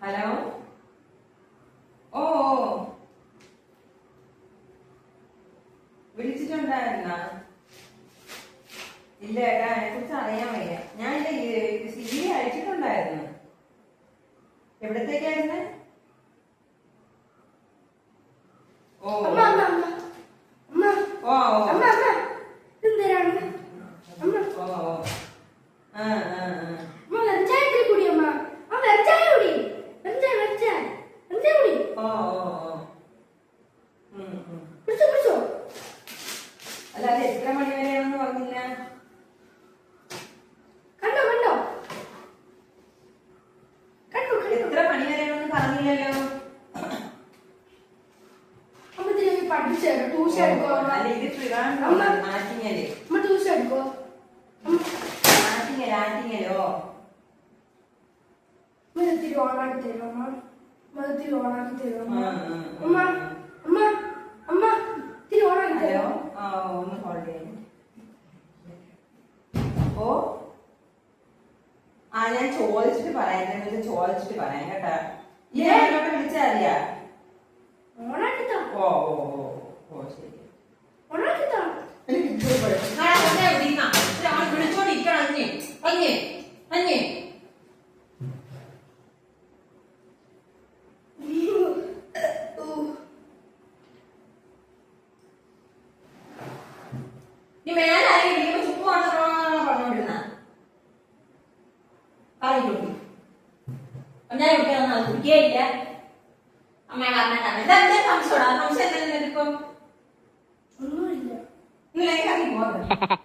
Hello. ഓ വിളിച്ചിട്ടുണ്ടായിരുന്ന? ഇല്ല ഏട്ടാ, അതിനെ കുറിച്ച് അറിയാൻ വയ്യ. ഞാൻ CV അയച്ചിട്ടുണ്ടായിരുന്നു. എവിടത്തേക്കായിരുന്നു? ഓ ഓ അല്ലാതെ എത്ര മണി വരെയാണെന്ന് പറഞ്ഞില്ല. എത്ര മണി വരെയാണെന്ന് പറഞ്ഞില്ലല്ലോ. അല്ല, ഇത് ട്രിവാൻഡ്രം ആറ്റിങ്ങല്. ആറ്റിങ്ങലോ? ഹലോ. ഒന്ന് ഹോൾഡ് ചെയ്യാം. ഓ ഞാൻ ചോദിച്ചിട്ട് പറയാം. ചോദിച്ചിട്ട് പറയാം കേട്ടാ. വിളിച്ചാ അറിയാ. ഓ ഓ ഓ ഓ ശരി. വിളിച്ചോണ്ടിരിക്കണം. അഞ്ഞേ നീ മേലായി ചുമ്മാ പറഞ്ഞോണ്ടിരുന്ന പറഞ്ഞിട്ടുണ്ട്. ഞാൻ കുടിക്കാൻ കുടിക്കേയില്ല. അമ്മ പറഞ്ഞിട്ടാണ്. ഇതെന്താ സംശയമാണ്? സംശയം എന്തെങ്കിലും ഇപ്പം ഒന്നുമില്ല. ഇറങ്ങി പോകാം.